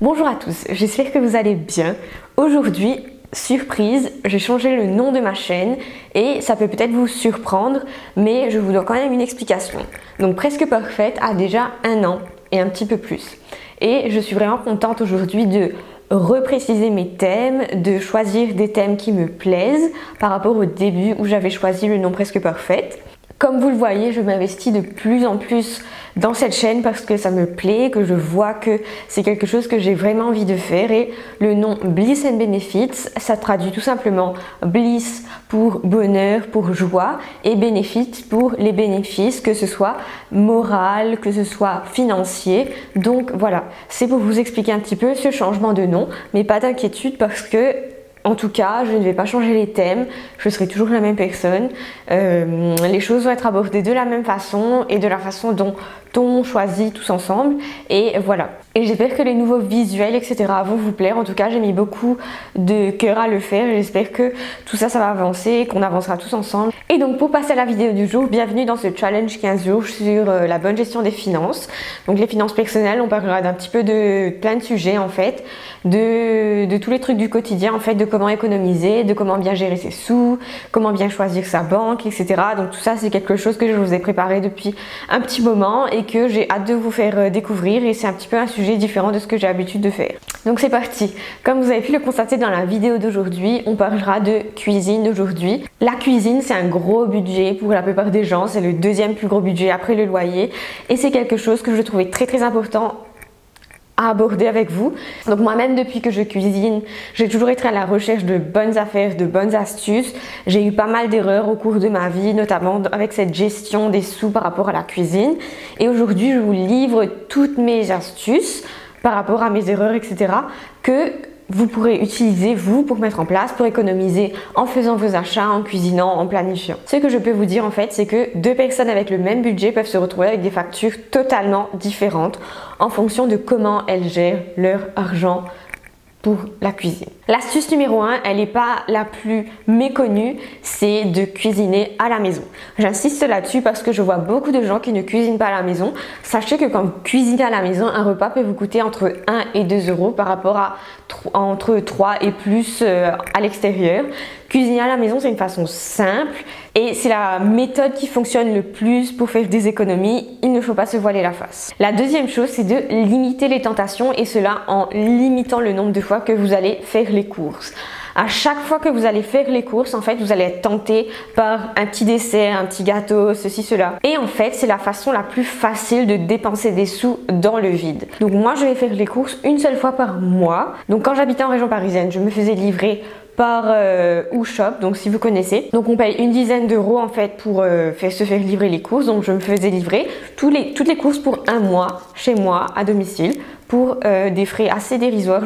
Bonjour à tous, j'espère que vous allez bien. Aujourd'hui, surprise, j'ai changé le nom de ma chaîne et ça peut peut-être vous surprendre, mais je vous donne quand même une explication. Donc Presque Parfaite a déjà 1 an et un petit peu plus. Et je suis vraiment contente aujourd'hui de repréciser mes thèmes, de choisir des thèmes qui me plaisent par rapport au début où j'avais choisi le nom Presque Parfaite. Comme vous le voyez, je m'investis de plus en plus dans cette chaîne parce que ça me plaît, que je vois que c'est quelque chose que j'ai vraiment envie de faire. Et le nom Bliss and Benefits, ça traduit tout simplement Bliss pour bonheur, pour joie, et Benefits pour les bénéfices, que ce soit moral, que ce soit financier. Donc voilà, c'est pour vous expliquer un petit peu ce changement de nom, mais pas d'inquiétude parce que en tout cas, je ne vais pas changer les thèmes, je serai toujours la même personne. Les choses vont être abordées de la même façon et de la façon dont on choisit tous ensemble. Et voilà. Et j'espère que les nouveaux visuels, etc. vont vous plaire. En tout cas, j'ai mis beaucoup de cœur à le faire. J'espère que tout ça, ça va avancer, qu'on avancera tous ensemble. Et donc, pour passer à la vidéo du jour, bienvenue dans ce challenge 15 jours sur la bonne gestion des finances. Donc, les finances personnelles, on parlera d'un petit peu de plein de sujets en fait, de tous les trucs du quotidien en fait, de comment économiser, de comment bien gérer ses sous, comment bien choisir sa banque, etc. Donc, tout ça, c'est quelque chose que je vous ai préparé depuis un petit moment et que j'ai hâte de vous faire découvrir. Et c'est un petit peu un sujet différent de ce que j'ai l'habitude de faire. Donc c'est parti. Comme vous avez pu le constater dans la vidéo d'aujourd'hui, on parlera de cuisine aujourd'hui. La cuisine, c'est un gros budget pour la plupart des gens, c'est le deuxième plus gros budget après le loyer et c'est quelque chose que je trouvais très important à aborder avec vous. Donc moi-même, depuis que je cuisine, j'ai toujours été à la recherche de bonnes affaires, de bonnes astuces. J'ai eu pas mal d'erreurs au cours de ma vie, notamment avec cette gestion des sous par rapport à la cuisine. Et aujourd'hui, je vous livre toutes mes astuces par rapport à mes erreurs, etc. que vous pourrez utiliser vous pour mettre en place, pour économiser en faisant vos achats, en cuisinant, en planifiant. Ce que je peux vous dire en fait, c'est que deux personnes avec le même budget peuvent se retrouver avec des factures totalement différentes en fonction de comment elles gèrent leur argent pour la cuisine. L'astuce numéro 1, elle n'est pas la plus méconnue, c'est de cuisiner à la maison. J'insiste là-dessus parce que je vois beaucoup de gens qui ne cuisinent pas à la maison. Sachez que quand vous cuisinez à la maison, un repas peut vous coûter entre 1 et 2 euros par rapport à entre 3 et plus à l'extérieur. Cuisiner à la maison, c'est une façon simple et c'est la méthode qui fonctionne le plus pour faire des économies. Il ne faut pas se voiler la face. La deuxième chose, c'est de limiter les tentations et cela en limitant le nombre de fois que vous allez faire les courses. À chaque fois que vous allez faire les courses, en fait, vous allez être tenté par un petit dessert, un petit gâteau, ceci, cela. Et en fait, c'est la façon la plus facile de dépenser des sous dans le vide. Donc moi, je vais faire les courses une seule fois par mois. Donc quand j'habitais en région parisienne, je me faisais livrer par WooShop, donc si vous connaissez. Donc on paye une dizaine d'euros en fait pour se faire livrer les courses. Donc je me faisais livrer toutes les courses pour 1 mois chez moi à domicile pour des frais assez dérisoires,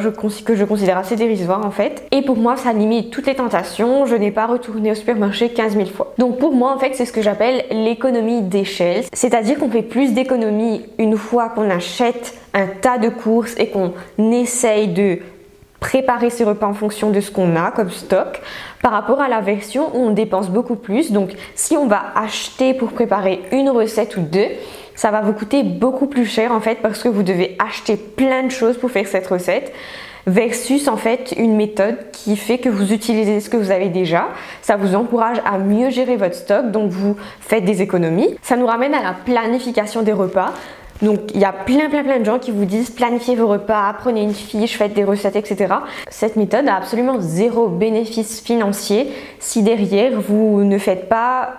que je considère assez dérisoires en fait. Et pour moi, ça limite toutes les tentations. Je n'ai pas retourné au supermarché 15 000 fois. Donc pour moi, en fait, c'est ce que j'appelle l'économie d'échelle. C'est-à-dire qu'on fait plus d'économies une fois qu'on achète un tas de courses et qu'on essaye de préparer ses repas en fonction de ce qu'on a comme stock par rapport à la version où on dépense beaucoup plus. Donc si on va acheter pour préparer une recette ou deux, ça va vous coûter beaucoup plus cher en fait parce que vous devez acheter plein de choses pour faire cette recette versus en fait une méthode qui fait que vous utilisez ce que vous avez déjà. Ça vous encourage à mieux gérer votre stock, donc vous faites des économies. Ça nous ramène à la planification des repas. Donc il y a plein de gens qui vous disent planifiez vos repas, prenez une fiche, faites des recettes, etc. Cette méthode a absolument zéro bénéfice financier si derrière vous ne faites pas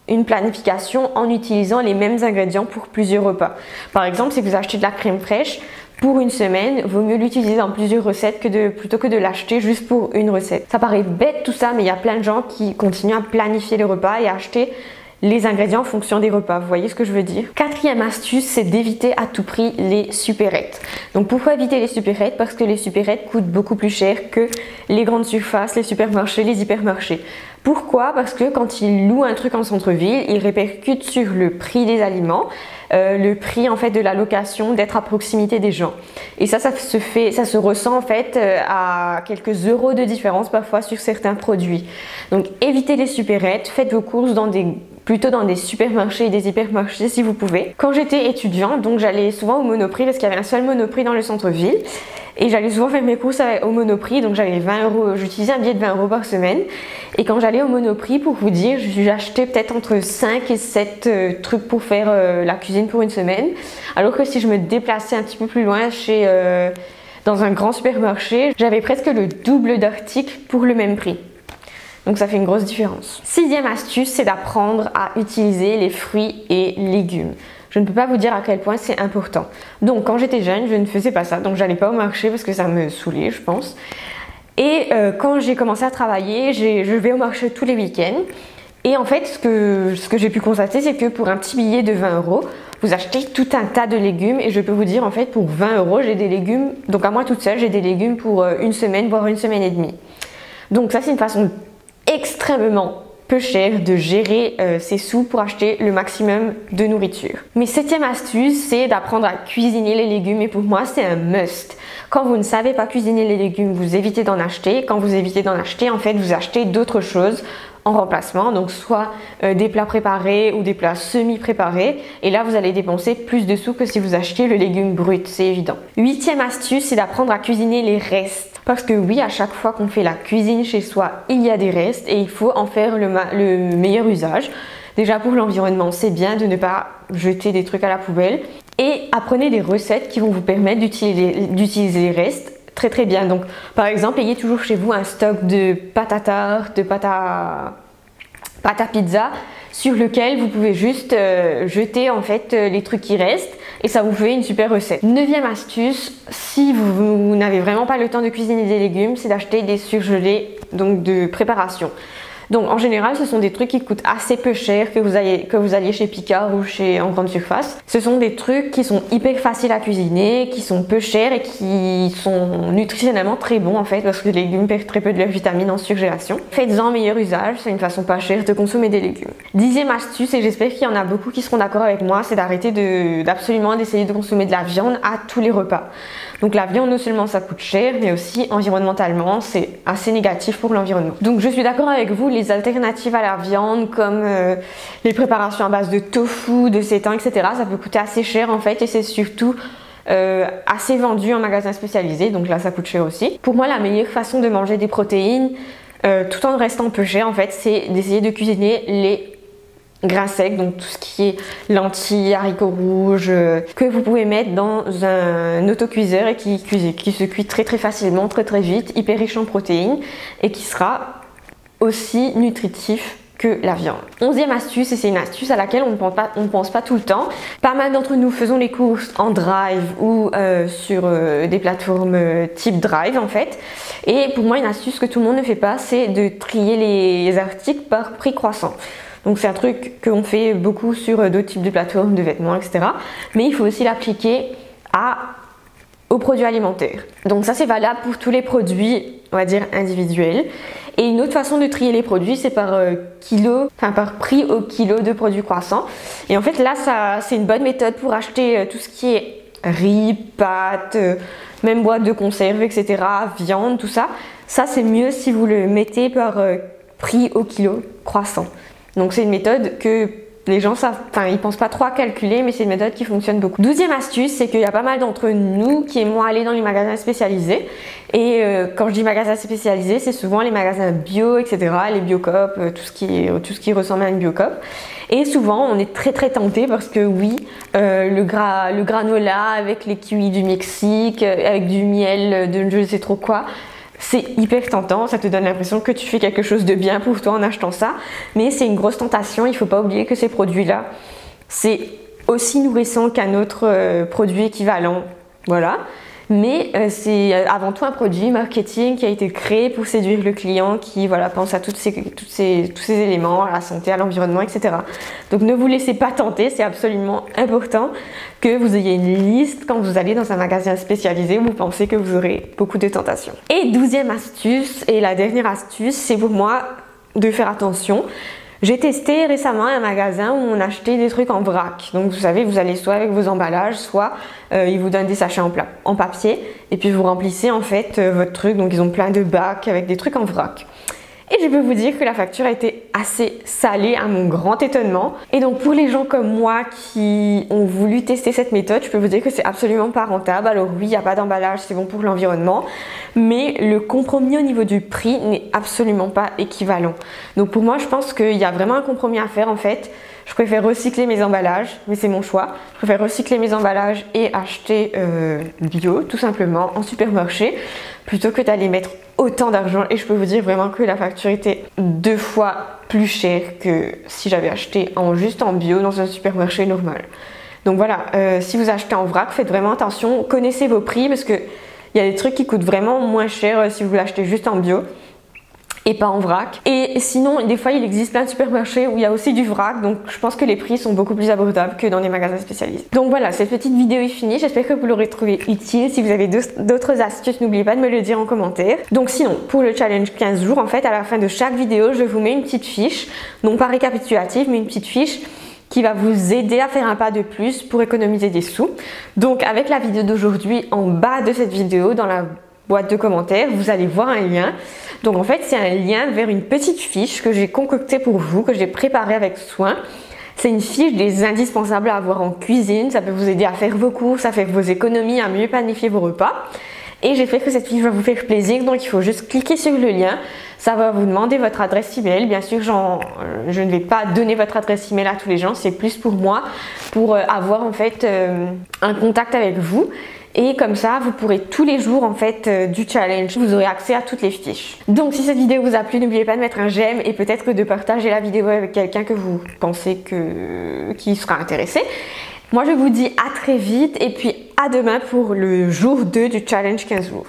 une planification en utilisant les mêmes ingrédients pour plusieurs repas. Par exemple, si vous achetez de la crème fraîche pour une semaine, vaut mieux l'utiliser dans plusieurs recettes plutôt que de l'acheter juste pour une recette. Ça paraît bête tout ça, mais il y a plein de gens qui continuent à planifier les repas et à acheter les ingrédients en fonction des repas. Vous voyez ce que je veux dire? Quatrième astuce, c'est d'éviter à tout prix les supérettes. Donc pourquoi éviter les supérettes? Parce que les supérettes coûtent beaucoup plus cher que les grandes surfaces, les supermarchés, les hypermarchés. Pourquoi? Parce que quand ils louent un truc en centre-ville, ils répercutent sur le prix des aliments, le prix en fait de la location, d'être à proximité des gens. Et ça se ressent en fait à quelques euros de différence parfois sur certains produits. Donc évitez les supérettes, faites vos courses plutôt dans des supermarchés et des hypermarchés si vous pouvez. Quand j'étais étudiante, donc j'allais souvent au Monoprix parce qu'il y avait un seul Monoprix dans le centre-ville. Et j'allais souvent faire mes courses au Monoprix, donc j'avais 20 €, j'utilisais un billet de 20 € par semaine. Et quand j'allais au Monoprix, pour vous dire, j'achetais peut-être entre 5 et 7 trucs pour faire la cuisine pour une semaine. Alors que si je me déplaçais un petit peu plus loin dans un grand supermarché, j'avais presque le double d'articles pour le même prix. Donc ça fait une grosse différence. 6e astuce, c'est d'apprendre à utiliser les fruits et légumes. Je ne peux pas vous dire à quel point c'est important. Donc quand j'étais jeune, je ne faisais pas ça. Donc j'allais pas au marché parce que ça me saoulait, je pense. Et quand j'ai commencé à travailler, je vais au marché tous les week-ends. Et en fait, ce que j'ai pu constater, c'est que pour un petit billet de 20 €, vous achetez tout un tas de légumes. Et je peux vous dire, en fait, pour 20 €, j'ai des légumes. Donc à moi toute seule, j'ai des légumes pour une semaine, voire une semaine et demie. Donc ça, c'est une façon extrêmement peu cher de gérer ses sous pour acheter le maximum de nourriture. Mes 7e astuce, c'est d'apprendre à cuisiner les légumes et pour moi c'est un must. Quand vous ne savez pas cuisiner les légumes, vous évitez d'en acheter. Quand vous évitez d'en acheter, en fait vous achetez d'autres choses en remplacement, donc soit des plats préparés ou des plats semi-préparés, et là vous allez dépenser plus de sous que si vous achetiez le légume brut, c'est évident. 8e astuce, c'est d'apprendre à cuisiner les restes. Parce que oui, à chaque fois qu'on fait la cuisine chez soi, il y a des restes et il faut en faire le meilleur usage. Déjà pour l'environnement, c'est bien de ne pas jeter des trucs à la poubelle. Et apprenez des recettes qui vont vous permettre d'utiliser les restes très bien. Donc par exemple, ayez toujours chez vous un stock de pâte à tarte, de pâte à pizza sur lequel vous pouvez juste jeter en fait les trucs qui restent et ça vous fait une super recette. 9e astuce, si vous n'avez vraiment pas le temps de cuisiner des légumes, c'est d'acheter des surgelés donc de préparation. Donc en général, ce sont des trucs qui coûtent assez peu cher que vous alliez chez Picard ou en grande surface. Ce sont des trucs qui sont hyper faciles à cuisiner, qui sont peu chers et qui sont nutritionnellement très bons en fait parce que les légumes perdent très peu de leurs vitamines en surgélation. Faites-en meilleur usage, c'est une façon pas chère de consommer des légumes. 10e astuce, et j'espère qu'il y en a beaucoup qui seront d'accord avec moi, c'est d'arrêter d'absolument d'essayer de consommer de la viande à tous les repas. Donc la viande, non seulement ça coûte cher, mais aussi environnementalement, c'est assez négatif pour l'environnement. Donc je suis d'accord avec vous, les alternatives à la viande comme les préparations à base de tofu, de seitan, etc. ça peut coûter assez cher en fait et c'est surtout assez vendu en magasin spécialisé, donc là ça coûte cher aussi. Pour moi, la meilleure façon de manger des protéines tout en restant peu cher en fait, c'est d'essayer de cuisiner les grains secs, donc tout ce qui est lentilles, haricots rouges, que vous pouvez mettre dans un autocuiseur et qui se cuit très facilement, très vite, hyper riche en protéines et qui sera aussi nutritif que la viande. 11e astuce, et c'est une astuce à laquelle on ne pense pas tout le temps. Pas mal d'entre nous faisons les courses en drive ou sur des plateformes type drive en fait. Et pour moi, une astuce que tout le monde ne fait pas, c'est de trier les articles par prix croissant. Donc c'est un truc qu'on fait beaucoup sur d'autres types de plateformes de vêtements, etc. Mais il faut aussi l'appliquer aux produits alimentaires. Donc ça c'est valable pour tous les produits, on va dire individuels. Et une autre façon de trier les produits, c'est par par prix au kilo de produits croissants. Et en fait là, c'est une bonne méthode pour acheter tout ce qui est riz, pâtes, même boîtes de conserve, etc., viande, tout ça. Ça c'est mieux si vous le mettez par prix au kilo croissant. Donc c'est une méthode que les gens savent, ils pensent pas trop à calculer, mais c'est une méthode qui fonctionne beaucoup. 12e astuce, c'est qu'il y a pas mal d'entre nous qui aiment aller dans les magasins spécialisés. Et quand je dis magasins spécialisés, c'est souvent les magasins bio, etc., les Biocoop, tout ce qui ressemble à une Biocoop. Et souvent, on est très tenté parce que oui, le granola avec les kiwis du Mexique, avec du miel de je ne sais trop quoi, c'est hyper tentant, ça te donne l'impression que tu fais quelque chose de bien pour toi en achetant ça, mais c'est une grosse tentation. Il ne faut pas oublier que ces produits-là, c'est aussi nourrissant qu'un autre produit équivalent, voilà. Mais c'est avant tout un produit marketing qui a été créé pour séduire le client qui pense à tous ces éléments, à la santé, à l'environnement, etc. Donc ne vous laissez pas tenter, c'est absolument important que vous ayez une liste quand vous allez dans un magasin spécialisé où vous pensez que vous aurez beaucoup de tentations. Et 12e astuce, et la dernière astuce, c'est pour moi de faire attention. J'ai testé récemment un magasin où on achetait des trucs en vrac. Donc vous savez, vous allez soit avec vos emballages, soit ils vous donnent des sachets en papier et puis vous remplissez en fait votre truc. Donc ils ont plein de bacs avec des trucs en vrac. Et je peux vous dire que la facture a été assez salée à mon grand étonnement. Et donc pour les gens comme moi qui ont voulu tester cette méthode, je peux vous dire que c'est absolument pas rentable. Alors oui, il n'y a pas d'emballage, c'est bon pour l'environnement, mais le compromis au niveau du prix n'est absolument pas équivalent. Donc pour moi, je pense qu'il y a vraiment un compromis à faire en fait. Je préfère recycler mes emballages, mais c'est mon choix. Je préfère recycler mes emballages et acheter bio, tout simplement, en supermarché, plutôt que d'aller mettre autant d'argent. Et je peux vous dire vraiment que la facture était 2 fois plus chère que si j'avais acheté juste en bio dans un supermarché normal. Donc voilà, si vous achetez en vrac, faites vraiment attention, connaissez vos prix parce qu'il y a des trucs qui coûtent vraiment moins cher si vous l'achetez juste en bio et pas en vrac. Et sinon, des fois, il existe plein de supermarchés où il y a aussi du vrac, donc je pense que les prix sont beaucoup plus abordables que dans les magasins spécialisés. Donc voilà, cette petite vidéo est finie, j'espère que vous l'aurez trouvé utile. Si vous avez d'autres astuces, n'oubliez pas de me le dire en commentaire. Donc sinon, pour le challenge 15 jours, en fait, à la fin de chaque vidéo, je vous mets une petite fiche, non pas récapitulative, mais une petite fiche qui va vous aider à faire un pas de plus pour économiser des sous. Donc avec la vidéo d'aujourd'hui, en bas de cette vidéo, dans la boîte de commentaires, vous allez voir un lien. Donc en fait, c'est un lien vers une petite fiche que j'ai concoctée pour vous, que j'ai préparée avec soin. C'est une fiche des indispensables à avoir en cuisine. Ça peut vous aider à faire vos courses, à faire vos économies, à mieux planifier vos repas. Et j'espère que cette fiche va vous faire plaisir, donc il faut juste cliquer sur le lien. Ça va vous demander votre adresse email. Bien sûr, je ne vais pas donner votre adresse email à tous les gens, c'est plus pour moi, pour avoir en fait un contact avec vous. Et comme ça, vous pourrez tous les jours en fait du challenge, vous aurez accès à toutes les fiches. Donc si cette vidéo vous a plu, n'oubliez pas de mettre un j'aime et peut-être de partager la vidéo avec quelqu'un que vous pensez qui sera intéressé. Moi je vous dis à très vite et puis à demain pour le jour 2 du challenge 15 jours.